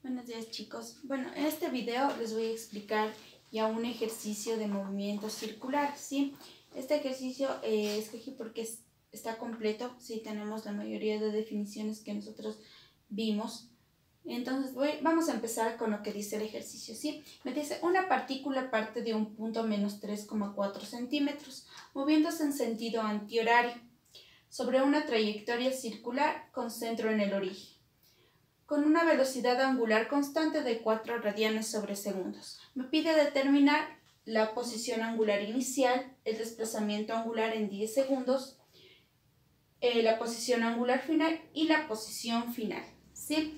Buenos días, chicos. Bueno, en este video les voy a explicar ya un ejercicio de movimiento circular, ¿sí? Este ejercicio escogí porque está completo, sí, tenemos la mayoría de definiciones que nosotros vimos. Entonces vamos a empezar con lo que dice el ejercicio, ¿sí? Me dice, una partícula parte de un punto menos 3,4 centímetros, moviéndose en sentido antihorario, sobre una trayectoria circular con centro en el origen, con una velocidad angular constante de 4 radianes sobre segundos. Me pide determinar la posición angular inicial, el desplazamiento angular en 10 segundos, la posición angular final y la posición final, ¿sí?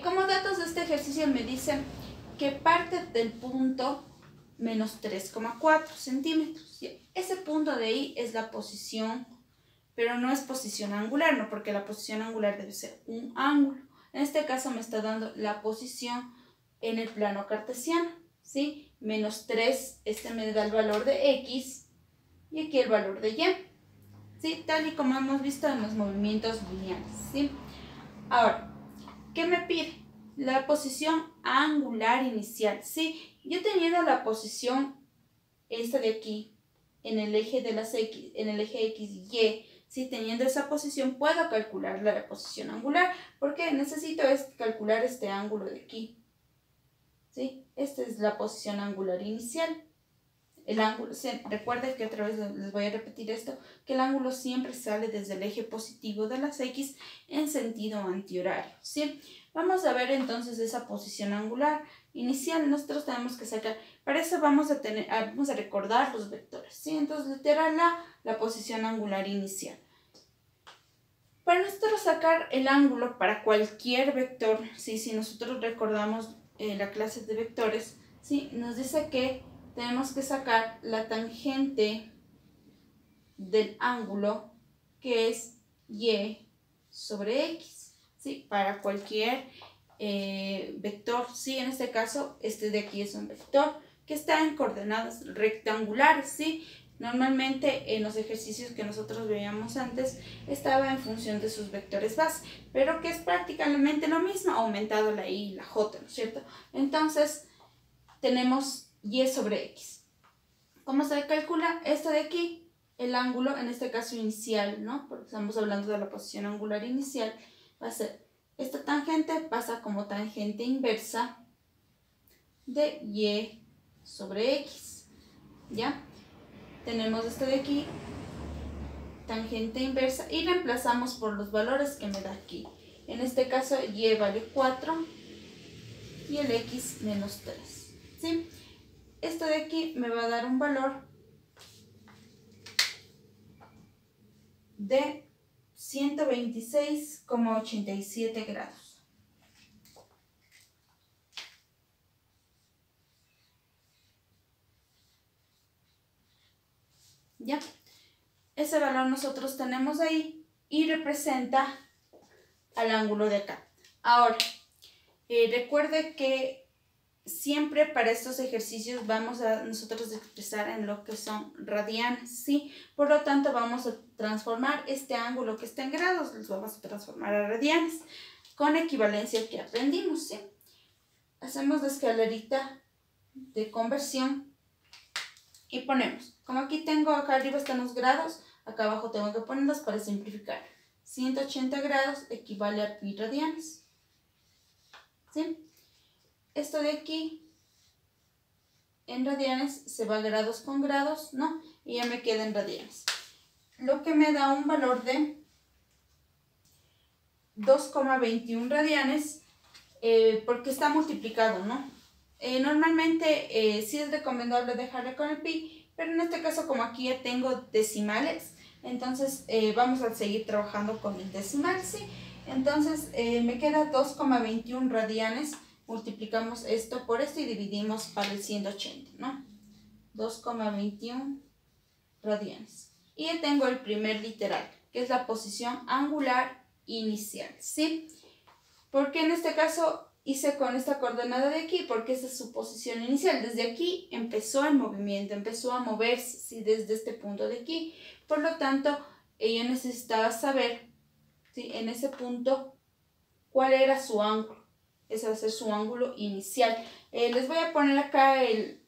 Como datos de este ejercicio me dicen que parte del punto menos 3,4 centímetros. Ese punto de ahí es la posición, pero no es posición angular, ¿no? Porque la posición angular debe ser un ángulo. En este caso me está dando la posición en el plano cartesiano, ¿sí? Menos 3, este me da el valor de X y aquí el valor de Y, ¿sí? Tal y como hemos visto en los movimientos lineales, ¿sí? Ahora, ¿qué me pide? La posición angular inicial, ¿sí? Yo teniendo la posición esta de aquí en el eje de las X, en el eje X y Y, ¿sí? Teniendo esa posición puedo calcular la posición angular, porque necesito calcular este ángulo de aquí, ¿sí? Esta es la posición angular inicial. El ángulo, recuerden que otra vez les voy a repetir esto, que el ángulo siempre sale desde el eje positivo de las X en sentido antihorario, ¿sí? Vamos a ver entonces esa posición angular inicial. Nosotros tenemos que sacar, para eso vamos a recordar los vectores, ¿sí? Entonces literal la posición angular inicial. Para nosotros sacar el ángulo para cualquier vector, ¿sí? Si nosotros recordamos la clase de vectores, ¿sí? Nos dice que tenemos que sacar la tangente del ángulo, que es Y sobre X, ¿sí? Para cualquier vector, ¿sí? En este caso, este de aquí es un vector que está en coordenadas rectangulares, ¿sí? Normalmente en los ejercicios que nosotros veíamos antes estaba en función de sus vectores base, pero que es prácticamente lo mismo, aumentado la y y la j, ¿no es cierto? Entonces tenemos Y sobre X. ¿Cómo se calcula esto de aquí? El ángulo, en este caso inicial, ¿no? Porque estamos hablando de la posición angular inicial, va a ser, esta tangente pasa como tangente inversa de Y sobre X, ¿ya? Tenemos esto de aquí, tangente inversa, y reemplazamos por los valores que me da aquí. En este caso, Y vale 4 y el X menos 3, ¿sí? Esto de aquí me va a dar un valor de 126,87 grados. ¿Ya? Ese valor nosotros tenemos ahí y representa al ángulo de acá. Ahora, recuerde que siempre para estos ejercicios vamos a nosotros expresar en lo que son radianes, ¿sí? Por lo tanto, vamos a transformar este ángulo que está en grados, los vamos a transformar a radianes con equivalencia que aprendimos, ¿sí? Hacemos la escalerita de conversión y ponemos, como aquí tengo, acá arriba están los grados, acá abajo tengo que ponerlos para simplificar. 180 grados equivale a pi radianes, ¿sí? Esto de aquí, en radianes, se va grados con grados, ¿no? Y ya me queda en radianes. Lo que me da un valor de 2,21 radianes, porque está multiplicado, ¿no? Normalmente sí es recomendable dejarle con el pi, pero en este caso como aquí ya tengo decimales, entonces vamos a seguir trabajando con el decimal, ¿sí? Entonces me queda 2,21 radianes, multiplicamos esto por esto y dividimos para el 180, ¿no? 2,21 radianes. Y ya tengo el primer literal, que es la posición angular inicial, ¿sí? Porque en este caso hice con esta coordenada de aquí, porque esa es su posición inicial. Desde aquí empezó el movimiento, empezó a moverse, ¿sí? Desde este punto de aquí. Por lo tanto, yo necesitaba saber, ¿sí? En ese punto, cuál era su ángulo. ese va a ser su ángulo inicial. Les voy a poner acá el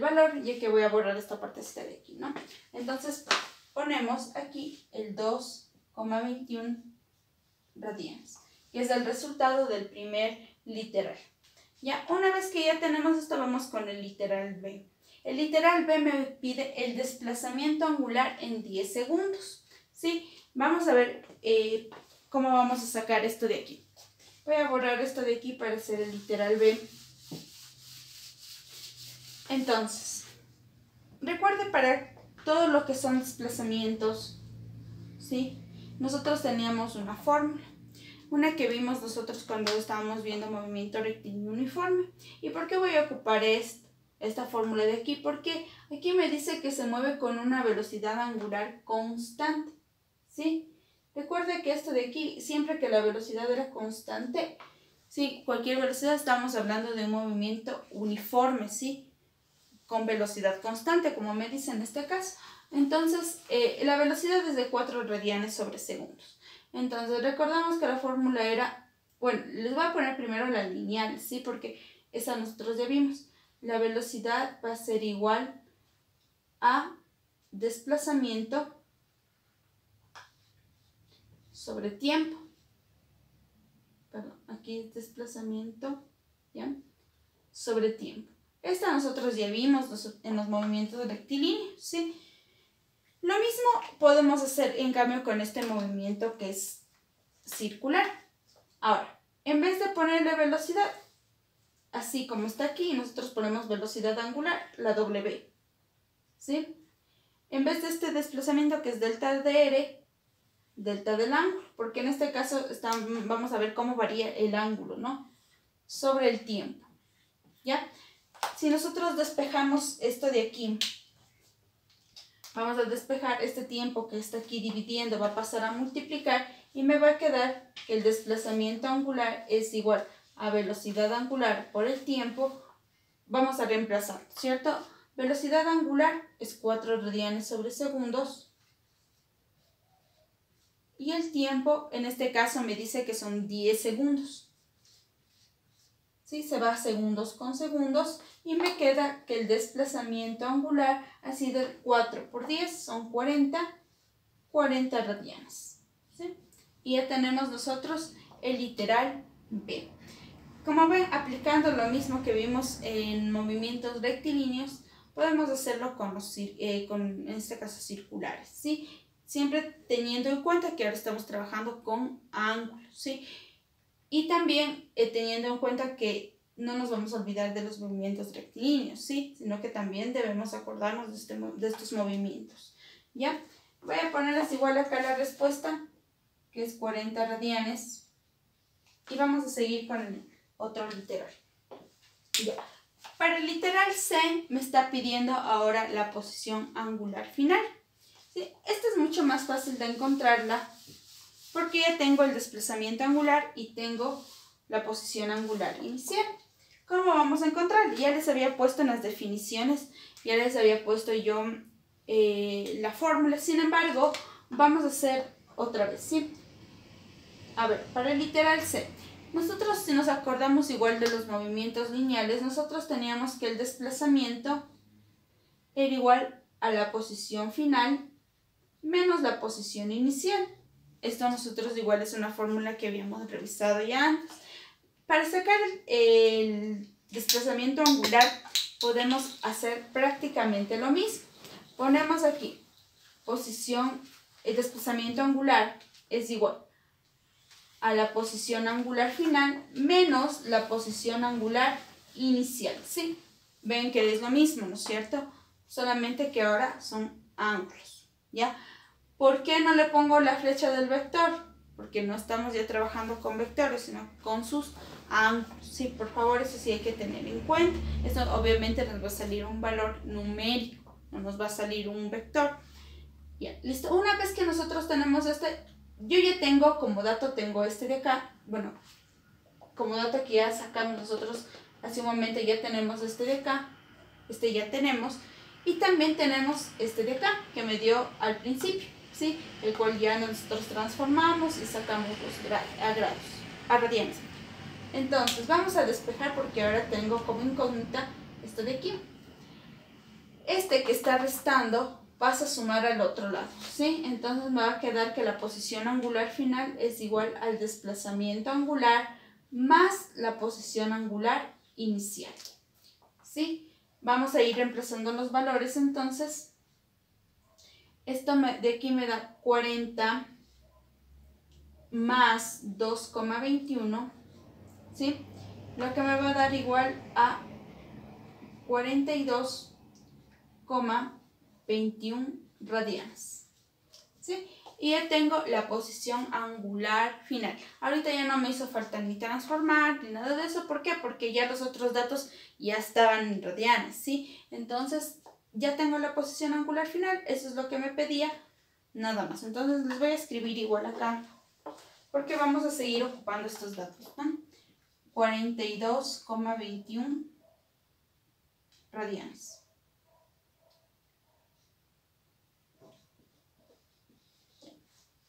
valor, ya que voy a borrar esta partecita de aquí, ¿no? Entonces ponemos aquí el 2,21 radianes, que es el resultado del primer literal. Ya, una vez que ya tenemos esto, vamos con el literal B. El literal B me pide el desplazamiento angular en 10 segundos, ¿sí? Vamos a ver cómo vamos a sacar esto de aquí. Voy a borrar esto de aquí para hacer el literal B. Entonces, recuerde, para todo lo que son desplazamientos, ¿sí? Nosotros teníamos una fórmula. Una que vimos nosotros cuando estábamos viendo movimiento rectilíneo uniforme. ¿Y por qué voy a ocupar esta fórmula de aquí? Porque aquí me dice que se mueve con una velocidad angular constante, ¿sí? Recuerde que esto de aquí, siempre que la velocidad era constante, ¿sí? Cualquier velocidad, estamos hablando de un movimiento uniforme, ¿sí? Con velocidad constante, como me dice en este caso. Entonces, la velocidad es de 4 radianes sobre segundos. Entonces, recordamos que la fórmula era, bueno, les voy a poner primero la lineal, ¿sí? Porque esa nosotros ya vimos. La velocidad va a ser igual a desplazamiento sobre tiempo. Perdón, aquí es desplazamiento, ¿ya? Sobre tiempo. Esta nosotros ya vimos en los movimientos rectilíneos, ¿sí? Lo mismo podemos hacer en cambio con este movimiento que es circular. Ahora, en vez de ponerle velocidad, así como está aquí, nosotros ponemos velocidad angular, la W, ¿sí? En vez de este desplazamiento que es delta de R, delta del ángulo, porque en este caso vamos a ver cómo varía el ángulo, ¿no? Sobre el tiempo, ¿ya? Si nosotros despejamos esto de aquí, vamos a despejar este tiempo que está aquí dividiendo, va a pasar a multiplicar y me va a quedar que el desplazamiento angular es igual a velocidad angular por el tiempo. Vamos a reemplazar, ¿cierto? Velocidad angular es 4 radianes sobre segundos. Y el tiempo, en este caso me dice que son 10 segundos. ¿Sí? Se va segundos con segundos y me queda que el desplazamiento angular ha sido 4 por 10, son 40 radianes. ¿Sí? Y ya tenemos nosotros el literal B. Como ven, aplicando lo mismo que vimos en movimientos rectilíneos, podemos hacerlo con en este caso circulares, ¿sí? Siempre teniendo en cuenta que ahora estamos trabajando con ángulos, ¿sí? Y también teniendo en cuenta que no nos vamos a olvidar de los movimientos rectilíneos, ¿sí? Sino que también debemos acordarnos de estos movimientos, ¿ya? Voy a ponerles igual acá la respuesta, que es 40 radianes. Y vamos a seguir con el otro literal. Ya. Para el literal C me está pidiendo ahora la posición angular final, ¿sí? Esta es mucho más fácil de encontrarla, porque ya tengo el desplazamiento angular y tengo la posición angular inicial. ¿Cómo vamos a encontrar? Ya les había puesto en las definiciones, ya les había puesto yo la fórmula. Sin embargo, vamos a hacer otra vez, ¿sí? A ver, para el literal C, nosotros, si nos acordamos igual de los movimientos lineales, nosotros teníamos que el desplazamiento era igual a la posición final menos la posición inicial. Esto nosotros igual es una fórmula que habíamos revisado ya antes. Para sacar el desplazamiento angular podemos hacer prácticamente lo mismo. Ponemos aquí el desplazamiento angular es igual a la posición angular final menos la posición angular inicial, ¿sí? Ven que es lo mismo, ¿no es cierto? Solamente que ahora son ángulos, ¿ya? ¿Por qué no le pongo la flecha del vector? Porque no estamos ya trabajando con vectores, sino con sus ángulos. Sí, por favor, eso sí hay que tener en cuenta. Esto obviamente nos va a salir un valor numérico, no nos va a salir un vector. Ya, listo. Una vez que nosotros tenemos yo ya tengo como dato, tengo este de acá. Bueno, como dato que ya sacamos nosotros hace un momento, ya tenemos este de acá. Este ya tenemos. Y también tenemos este de acá, que me dio al principio, ¿sí? El cual ya nosotros transformamos y sacamos a radianes. Entonces vamos a despejar porque ahora tengo como incógnita esto de aquí. Este que está restando pasa a sumar al otro lado, ¿sí? Entonces me va a quedar que la posición angular final es igual al desplazamiento angular más la posición angular inicial, ¿sí? Vamos a ir reemplazando los valores, entonces esto de aquí me da 40 más 2,21, ¿sí? Lo que me va a dar igual a 42,21 radianes, ¿sí? Y ya tengo la posición angular final. Ahorita ya no me hizo falta ni transformar ni nada de eso. ¿Por qué? Porque ya los otros datos ya estaban en radianes, ¿sí? Entonces ya tengo la posición angular final. Eso es lo que me pedía, nada más. Entonces les voy a escribir igual acá, porque vamos a seguir ocupando estos datos, ¿no? 42,21 radianes.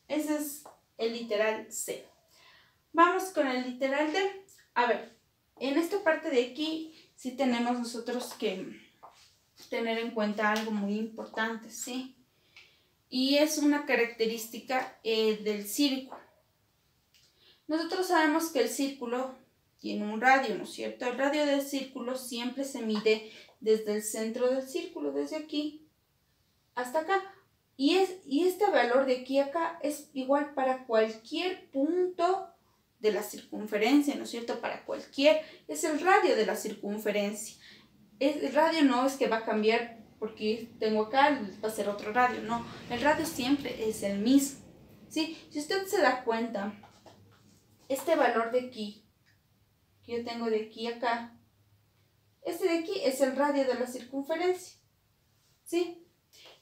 Ese es el literal C. Vamos con el literal D. A ver, en esta parte de aquí sí tenemos nosotros que tener en cuenta algo muy importante, ¿sí? Y es una característica del círculo. Nosotros sabemos que el círculo tiene un radio, ¿no es cierto? El radio del círculo siempre se mide desde el centro del círculo, desde aquí hasta acá. Y este valor de aquí a acá es igual para cualquier punto de la circunferencia, ¿no es cierto? Para cualquier, es el radio de la circunferencia. El radio no es que va a cambiar porque tengo acá, va a ser otro radio, no. El radio siempre es el mismo, ¿sí? Si usted se da cuenta, este valor de aquí, que yo tengo de aquí a acá, este de aquí es el radio de la circunferencia, ¿sí?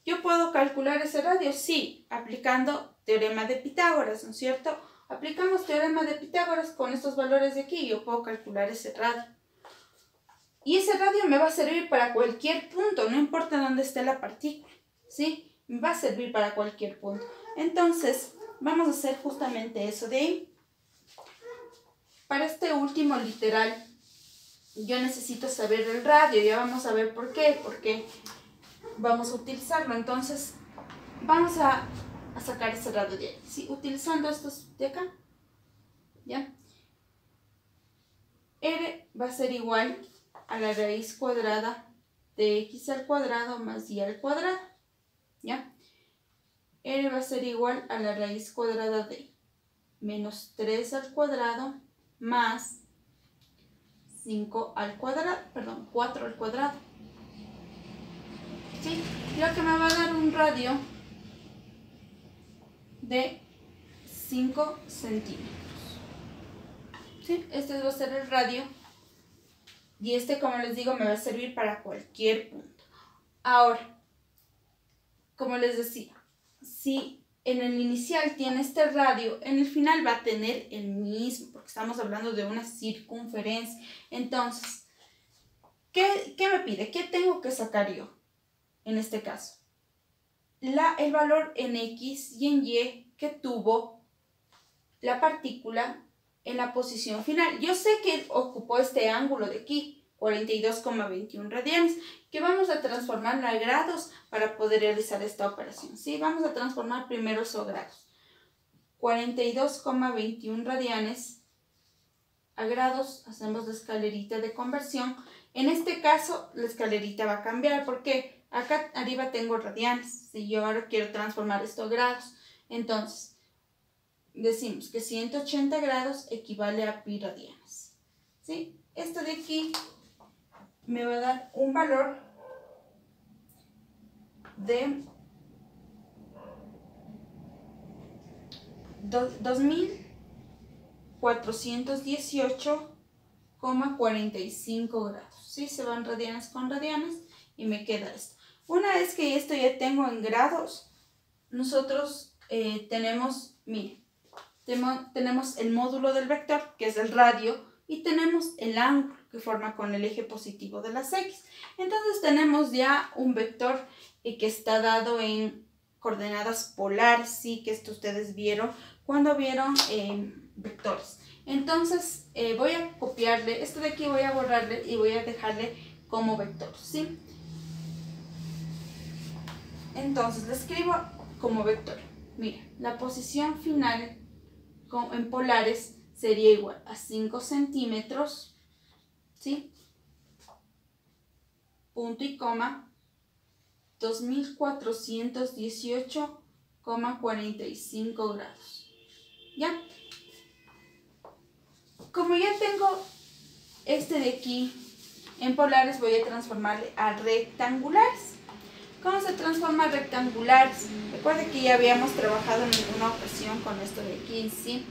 ¿Yo puedo calcular ese radio? Sí, aplicando teorema de Pitágoras, ¿no es cierto? Aplicamos teorema de Pitágoras con estos valores de aquí y yo puedo calcular ese radio. Y ese radio me va a servir para cualquier punto, no importa dónde esté la partícula, ¿sí? Me va a servir para cualquier punto. Entonces, vamos a hacer justamente eso de ahí. Para este último literal, yo necesito saber el radio. Ya vamos a ver por qué. Porque vamos a utilizarlo. Entonces, vamos a sacar ese radio de ahí, ¿sí? Utilizando estos de acá, ¿ya? R va a ser igual a la raíz cuadrada de x al cuadrado más y al cuadrado, ¿ya? R va a ser igual a la raíz cuadrada de menos 3 al cuadrado más 5 al cuadrado, perdón, 4 al cuadrado, ¿sí? Lo que me va a dar un radio de 5 centímetros, ¿sí? Este va a ser el radio y este, como les digo, me va a servir para cualquier punto. Ahora, como les decía, si en el inicial tiene este radio, en el final va a tener el mismo, porque estamos hablando de una circunferencia. Entonces, ¿qué me pide? ¿Qué tengo que sacar yo en este caso? El valor en X y en Y que tuvo la partícula en la posición final. Yo sé que ocupó este ángulo de aquí, 42,21 radianes, que vamos a transformarlo a grados para poder realizar esta operación, ¿sí? Vamos a transformar primero esos grados. 42,21 radianes a grados, hacemos la escalerita de conversión. En este caso, la escalerita va a cambiar, porque acá arriba tengo radianes, si yo ahora quiero transformar esto a grados, entonces decimos que 180 grados equivale a pi radianes, ¿sí? Esto de aquí me va a dar un valor de 2418,45 grados, ¿sí? Se van radianes con radianes y me queda esto. Una vez que esto ya tengo en grados, nosotros tenemos, miren, tenemos el módulo del vector, que es el radio, y tenemos el ángulo que forma con el eje positivo de las X. Entonces tenemos ya un vector que está dado en coordenadas polares, sí, que esto ustedes vieron cuando vieron vectores. Entonces voy a copiarle, esto de aquí voy a borrarle y voy a dejarle como vector, ¿sí? Entonces le escribo como vector. Mira, la posición final en polares sería igual a 5 centímetros, ¿sí? Punto y coma, 2418,45 grados. ¿Ya? Como ya tengo este de aquí en polares, voy a transformarle a rectangulares. ¿Cómo se transforma a rectangulares? Recuerden que ya habíamos trabajado en alguna ocasión con esto de aquí, ¿sí?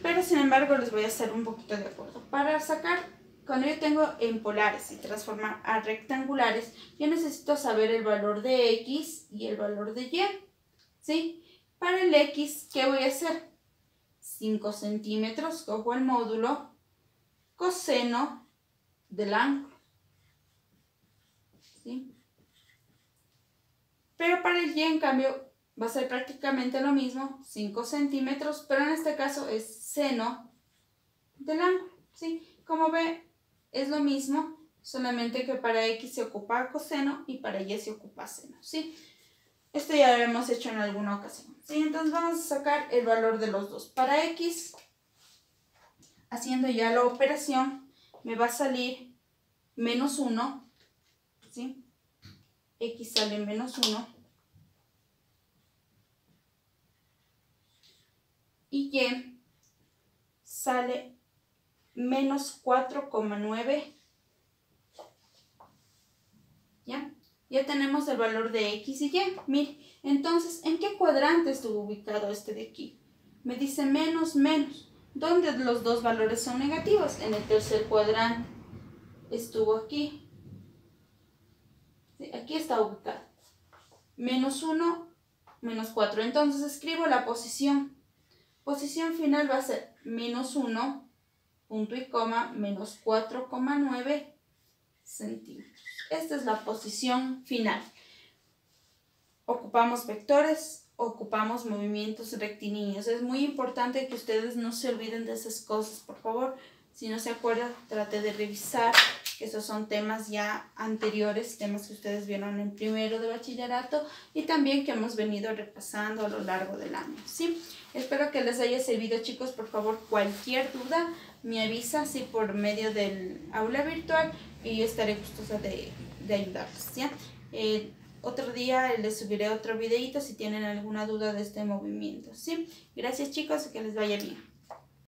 Pero sin embargo les voy a hacer un poquito de acuerdo. Para sacar, cuando yo tengo en polares y transformar a rectangulares, yo necesito saber el valor de X y el valor de Y, ¿sí? Para el X, ¿qué voy a hacer? 5 centímetros, cojo el módulo, coseno del ángulo, ¿sí? Pero para el Y, en cambio, va a ser prácticamente lo mismo, 5 centímetros, pero en este caso es seno del ángulo, ¿sí? Como ve, es lo mismo, solamente que para X se ocupa coseno y para Y se ocupa seno, ¿sí? Esto ya lo hemos hecho en alguna ocasión, ¿sí? Entonces vamos a sacar el valor de los dos. Para X, haciendo ya la operación, me va a salir menos 1, ¿sí? X sale menos 1. Y Y sale menos 4,9. ¿Ya? Ya tenemos el valor de X y Y. Mire, entonces, ¿en qué cuadrante estuvo ubicado este de aquí? Me dice menos, menos. ¿Dónde los dos valores son negativos? En el tercer cuadrante. Estuvo aquí. Sí, aquí está ubicado. Menos 1, menos 4. Entonces escribo la posición. Posición final va a ser menos 1, punto y coma, menos 4,9 centímetros. Esta es la posición final. Ocupamos vectores, ocupamos movimientos rectilíneos. Es muy importante que ustedes no se olviden de esas cosas, por favor. Si no se acuerdan, trate de revisar, que esos son temas ya anteriores, temas que ustedes vieron en primero de bachillerato y también que hemos venido repasando a lo largo del año, ¿sí? Espero que les haya servido, chicos. Por favor, cualquier duda me avisa, ¿sí? Por medio del aula virtual, y yo estaré gustosa de ayudarles, ¿ya? Otro día les subiré otro videito si tienen alguna duda de este movimiento, ¿sí? Gracias, chicos, y que les vaya bien.